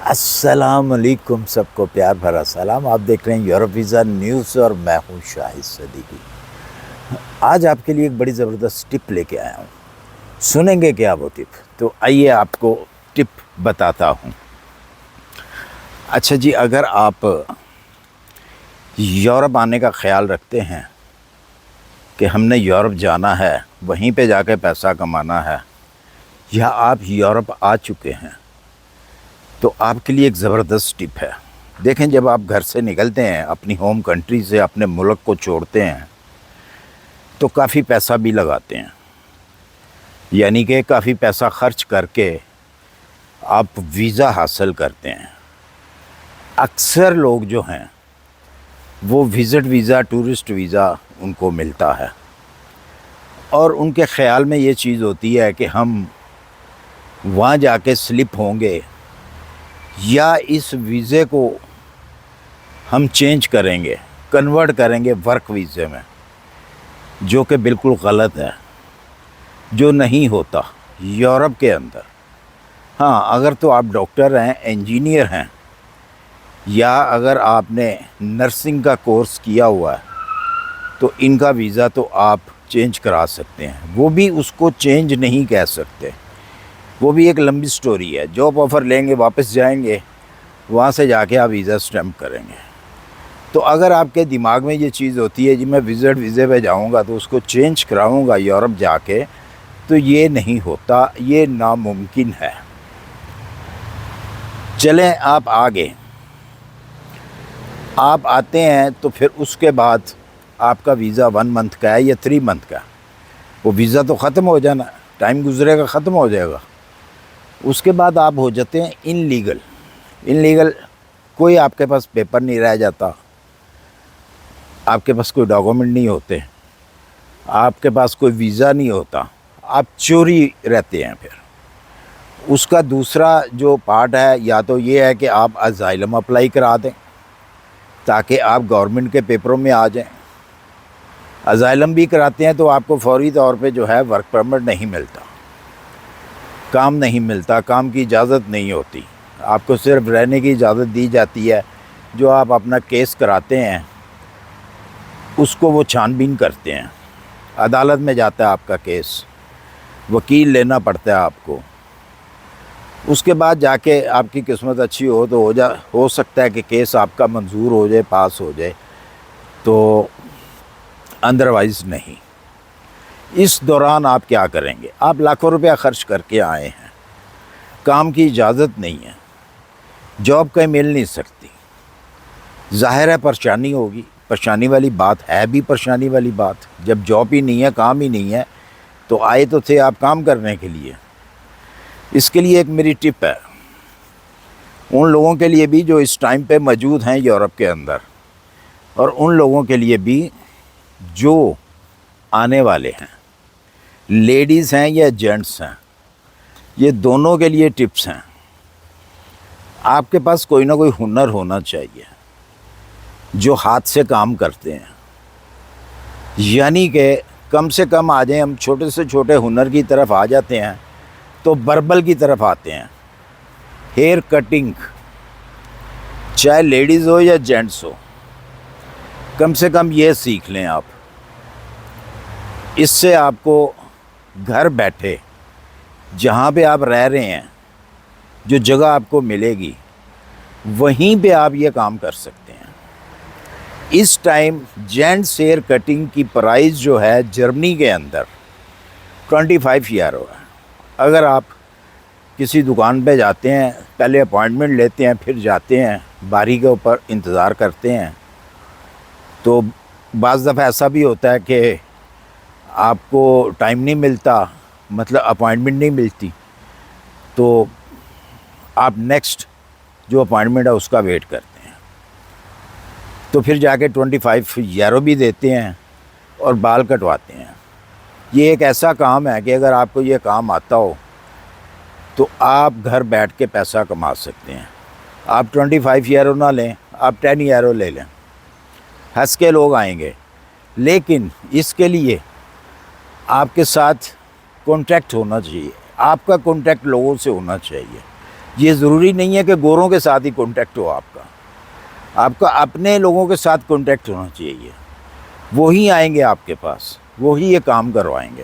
السلام علیکم، سب کو پیار بھرا سلام۔ آپ دیکھ رہے ہیں یورپ ویزا نیوز اور میں ہوں شاہد صدیقی۔ آج آپ کے لیے ایک بڑی زبردست ٹپ لے کے آیا ہوں۔ سنیں گے کیا وہ ٹپ؟ تو آئیے آپ کو ٹپ بتاتا ہوں۔ اچھا جی، اگر آپ یورپ آنے کا خیال رکھتے ہیں کہ ہم نے یورپ جانا ہے، وہیں پہ جا کے پیسہ کمانا ہے، یا آپ یورپ آ چکے ہیں، تو آپ کے لیے ایک زبردست ٹپ ہے۔ دیکھیں، جب آپ گھر سے نکلتے ہیں، اپنی ہوم کنٹری سے اپنے ملک کو چھوڑتے ہیں، تو کافی پیسہ بھی لگاتے ہیں، یعنی کہ کافی پیسہ خرچ کر کے آپ ویزا حاصل کرتے ہیں۔ اکثر لوگ جو ہیں وہ وزٹ ویزا، ٹورسٹ ویزا ان کو ملتا ہے، اور ان کے خیال میں یہ چیز ہوتی ہے کہ ہم وہاں جا کے سلپ ہوں گے، یا اس ویزے کو ہم چینج کریں گے، کنورٹ کریں گے ورک ویزے میں، جو کہ بالکل غلط ہے، جو نہیں ہوتا یورپ کے اندر۔ ہاں، اگر تو آپ ڈاکٹر ہیں، انجینئر ہیں، یا اگر آپ نے نرسنگ کا کورس کیا ہوا ہے، تو ان کا ویزا تو آپ چینج کرا سکتے ہیں۔ وہ بھی اس کو چینج نہیں کہہ سکتے، وہ بھی ایک لمبی سٹوری ہے۔ جاب آفر لیں گے، واپس جائیں گے، وہاں سے جا کے آپ ویزا اسٹیمپ کریں گے۔ تو اگر آپ کے دماغ میں یہ چیز ہوتی ہے جی میں وزٹ ویزے پہ جاؤں گا تو اس کو چینج کراؤں گا یورپ جا کے، تو یہ نہیں ہوتا، یہ ناممکن ہے۔ چلیں آپ آگے، آپ آتے ہیں تو پھر اس کے بعد آپ کا ویزا 1 منتھ کا ہے یا 3 منتھ کا، وہ ویزا تو ختم ہو جانا، ٹائم گزرے گا، ختم ہو جائے گا۔ اس کے بعد آپ ہو جاتے ہیں ان لیگل، کوئی آپ کے پاس پیپر نہیں رہ جاتا، آپ کے پاس کوئی ڈاکومنٹ نہیں ہوتے، آپ کے پاس کوئی ویزا نہیں ہوتا، آپ چوری رہتے ہیں۔ پھر اس کا دوسرا جو پارٹ ہے، یا تو یہ ہے کہ آپ ازائلم اپلائی کرا دیں تاکہ آپ گورنمنٹ کے پیپروں میں آ جائیں۔ ازائلم بھی کراتے ہیں تو آپ کو فوری طور پہ جو ہے ورک پرمٹ نہیں ملتا، کام نہیں ملتا، کام کی اجازت نہیں ہوتی، آپ کو صرف رہنے کی اجازت دی جاتی ہے۔ جو آپ اپنا کیس کراتے ہیں اس کو وہ چھان بین کرتے ہیں، عدالت میں جاتا ہے آپ کا کیس، وکیل لینا پڑتا ہے آپ کو۔ اس کے بعد جا کے آپ کی قسمت اچھی ہو تو ہو سکتا ہے کہ کیس آپ کا منظور ہو جائے، پاس ہو جائے، تو ادروائز نہیں۔ اس دوران آپ کیا کریں گے؟ آپ لاکھوں روپیہ خرچ کر کے آئے ہیں، کام کی اجازت نہیں ہے، جاب کہیں مل نہیں سکتی، ظاہر ہے پریشانی ہوگی، پریشانی والی بات ہے، بھی پریشانی والی بات۔ جب جاب ہی نہیں ہے، کام ہی نہیں ہے، تو آئے تو تھے آپ کام کرنے کے لیے۔ اس کے لیے ایک میری ٹپ ہے ان لوگوں کے لیے بھی جو اس ٹائم پہ موجود ہیں یورپ کے اندر، اور ان لوگوں کے لیے بھی جو آنے والے ہیں، لیڈیز ہیں یا جینٹس ہیں، یہ دونوں کے لیے ٹپس ہیں۔ آپ کے پاس کوئی نہ کوئی ہنر ہونا چاہیے، جو ہاتھ سے کام کرتے ہیں، یعنی کہ کم سے کم آ جائیں، ہم چھوٹے سے چھوٹے ہنر کی طرف آ جاتے ہیں تو بربل کی طرف آتے ہیں۔ ہیئر کٹنگ، چاہے لیڈیز ہو یا جینٹس ہو، کم سے کم یہ سیکھ لیں آپ۔ اس سے آپ کو گھر بیٹھے جہاں پہ آپ رہ رہے ہیں، جو جگہ آپ کو ملے گی، وہیں پہ آپ یہ کام کر سکتے ہیں۔ اس ٹائم جینٹس ہیئر کٹنگ کی پرائز جو ہے جرمنی کے اندر 25 یورو ہے۔ اگر آپ کسی دکان پہ جاتے ہیں، پہلے اپوائنٹمنٹ لیتے ہیں، پھر جاتے ہیں، باری کے اوپر انتظار کرتے ہیں، تو بعض دفعہ ایسا بھی ہوتا ہے کہ آپ کو ٹائم نہیں ملتا، مطلب اپوائنٹمنٹ نہیں ملتی، تو آپ نیکسٹ جو اپوائنٹمنٹ ہے اس کا ویٹ کرتے ہیں، تو پھر جا کے 25 یورو بھی دیتے ہیں اور بال کٹواتے ہیں۔ یہ ایک ایسا کام ہے کہ اگر آپ کو یہ کام آتا ہو تو آپ گھر بیٹھ کے پیسہ کما سکتے ہیں۔ آپ 25 یورو نہ لیں، آپ 10 یورو لے لیں، ہنس کے لوگ آئیں گے، لیکن اس کے لیے آپ کے ساتھ کانٹیکٹ ہونا چاہیے، آپ کا کانٹیکٹ لوگوں سے ہونا چاہیے۔ یہ ضروری نہیں ہے کہ گوروں کے ساتھ ہی کانٹیکٹ ہو آپ کا اپنے لوگوں کے ساتھ کانٹیکٹ ہونا چاہیے. وہی آئیں گے آپ کے پاس, وہی یہ کام کروائیں گے.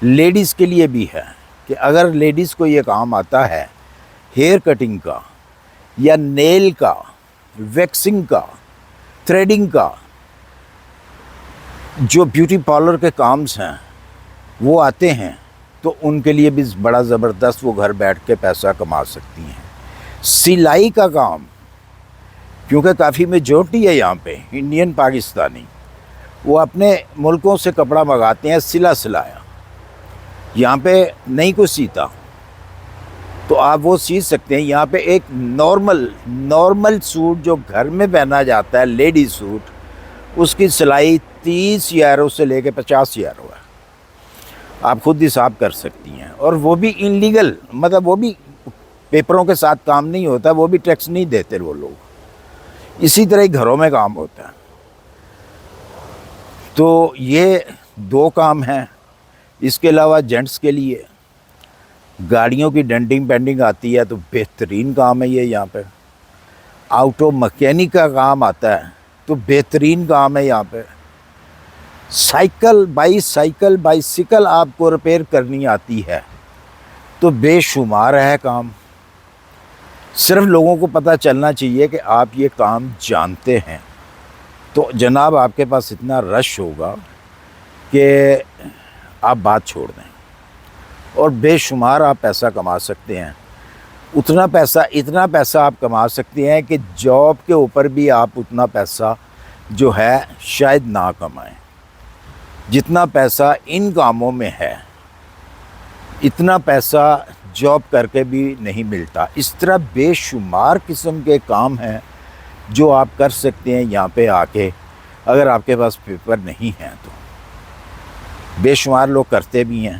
لیڈیز کے لیے بھی ہے کہ اگر لیڈیز کو یہ کام آتا ہے ہیئر کٹنگ کا یا نیل کا, ویکسنگ کا, تھریڈنگ کا, جو بیوٹی پارلر کے کامز ہیں وہ آتے ہیں, تو ان کے لیے بھی بڑا زبردست وہ گھر بیٹھ کے پیسہ کما سکتی ہیں. سلائی کا کام, کیونکہ کافی میجورٹی ہے یہاں پہ انڈین پاکستانی, وہ اپنے ملکوں سے کپڑا منگاتے ہیں سلایا, یہاں پہ نہیں کوئی سیتا, تو آپ وہ سی سکتے ہیں. یہاں پہ ایک نارمل سوٹ جو گھر میں پہنا جاتا ہے لیڈی سوٹ, اس کی سلائی 30 یورو سے لے کے 50 یورو ہے. آپ خود حساب کر سکتی ہیں. اور وہ بھی انلیگل, مطلب وہ بھی پیپروں کے ساتھ کام نہیں ہوتا, وہ بھی ٹیکس نہیں دیتے وہ لوگ. اسی طرح ہی گھروں میں کام ہوتا ہے. تو یہ 2 کام ہیں. اس کے علاوہ جینٹس کے لیے گاڑیوں کی ڈینٹنگ پینٹنگ آتی ہے, تو بہترین کام ہے یہ. یہاں پہ آٹو مکینک کا کام آتا ہے, تو بہترین کام ہے یہاں پہ. بائیسیکل آپ کو ریپیئر کرنی آتی ہے, تو بے شمار ہے کام. صرف لوگوں کو پتہ چلنا چاہیے کہ آپ یہ کام جانتے ہیں, تو جناب آپ کے پاس اتنا رش ہوگا کہ آپ بات چھوڑ دیں, اور بے شمار آپ پیسہ کما سکتے ہیں. اتنا پیسہ آپ کما سکتے ہیں کہ جاب کے اوپر بھی آپ اتنا پیسہ جو ہے شاید نہ کمائیں. جتنا پیسہ ان کاموں میں ہے اتنا پیسہ جاب کر کے بھی نہیں ملتا. اس طرح بے شمار قسم کے کام ہیں جو آپ کر سکتے ہیں یہاں پہ آ کے, اگر آپ کے پاس پیپر نہیں ہیں تو. بے شمار لوگ کرتے بھی ہیں.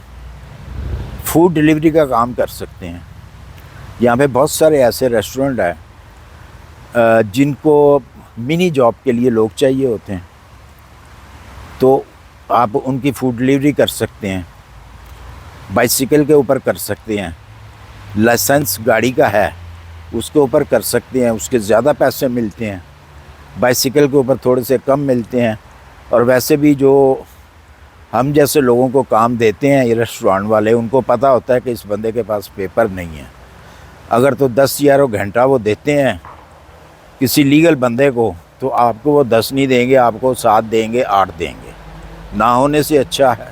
فوڈ ڈیلیوری کا کام کر سکتے ہیں. یہاں پہ بہت سارے ایسے ریسٹورنٹ ہیں جن کو منی جاب کے لیے لوگ چاہیے ہوتے ہیں, تو آپ ان کی فوڈ ڈیلیوری کر سکتے ہیں. بائیسیکل کے اوپر کر سکتے ہیں. لائسنس گاڑی کا ہے اس کے اوپر کر سکتے ہیں, اس کے زیادہ پیسے ملتے ہیں. بائیسیکل کے اوپر تھوڑے سے کم ملتے ہیں. اور ویسے بھی جو ہم جیسے لوگوں کو کام دیتے ہیں یہ ریسٹورانٹ والے, ان کو پتہ ہوتا ہے کہ اس بندے کے پاس پیپر نہیں ہے. اگر تو 10 یورو گھنٹہ وہ دیتے ہیں کسی لیگل بندے کو, تو آپ کو وہ 10 نہیں دیں گے, آپ کو 7 دیں گے, 8 دیں گے. نہ ہونے سے اچھا ہے.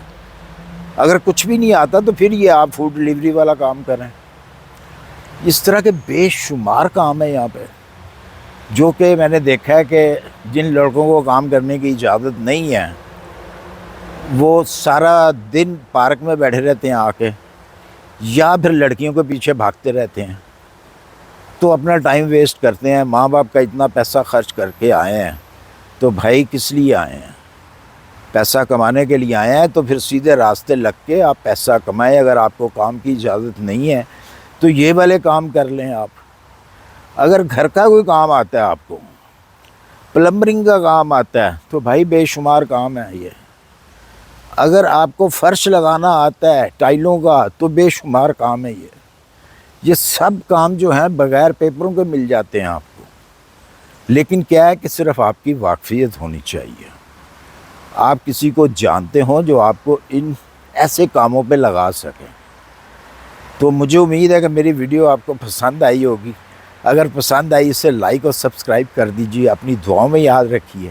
اگر کچھ بھی نہیں آتا تو پھر یہ آپ فوڈ ڈیلیوری والا کام کریں. اس طرح کے بے شمار کام ہے یہاں پہ, جو کہ میں نے دیکھا ہے کہ جن لڑکوں کو کام کرنے کی اجازت نہیں ہے وہ سارا دن پارک میں بیٹھے رہتے ہیں آ کے, یا پھر لڑکیوں کے پیچھے بھاگتے رہتے ہیں, تو اپنا ٹائم ویسٹ کرتے ہیں. ماں باپ کا اتنا پیسہ خرچ کر کے آئے ہیں, تو بھائی کس لیے آئے ہیں؟ پیسہ کمانے کے لیے آئے ہیں, تو پھر سیدھے راستے لگ کے آپ پیسہ کمائیں. اگر آپ کو کام کی اجازت نہیں ہے تو یہ والے کام کر لیں آپ. اگر گھر کا کوئی کام آتا ہے, آپ کو پلمبرنگ کا کام آتا ہے, تو بھائی بے شمار کام ہے یہ. اگر آپ کو فرش لگانا آتا ہے ٹائلوں کا, تو بے شمار کام ہے یہ. یہ سب کام جو ہیں بغیر پیپروں کے مل جاتے ہیں آپ کو. لیکن کیا ہے کہ صرف آپ کی واقفیت ہونی چاہیے, آپ کسی کو جانتے ہوں جو آپ کو ان ایسے کاموں پہ لگا سکیں. تو مجھے امید ہے کہ میری ویڈیو آپ کو پسند آئی ہوگی. اگر پسند آئی اسے لائک اور سبسکرائب کر دیجیے. اپنی دعاؤں میں یاد رکھیے,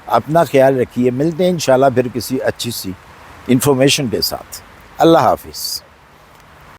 اپنا خیال رکھیے. ملتے ہیں انشاءاللہ پھر کسی اچھی سی انفارمیشن کے ساتھ. اللہ حافظ.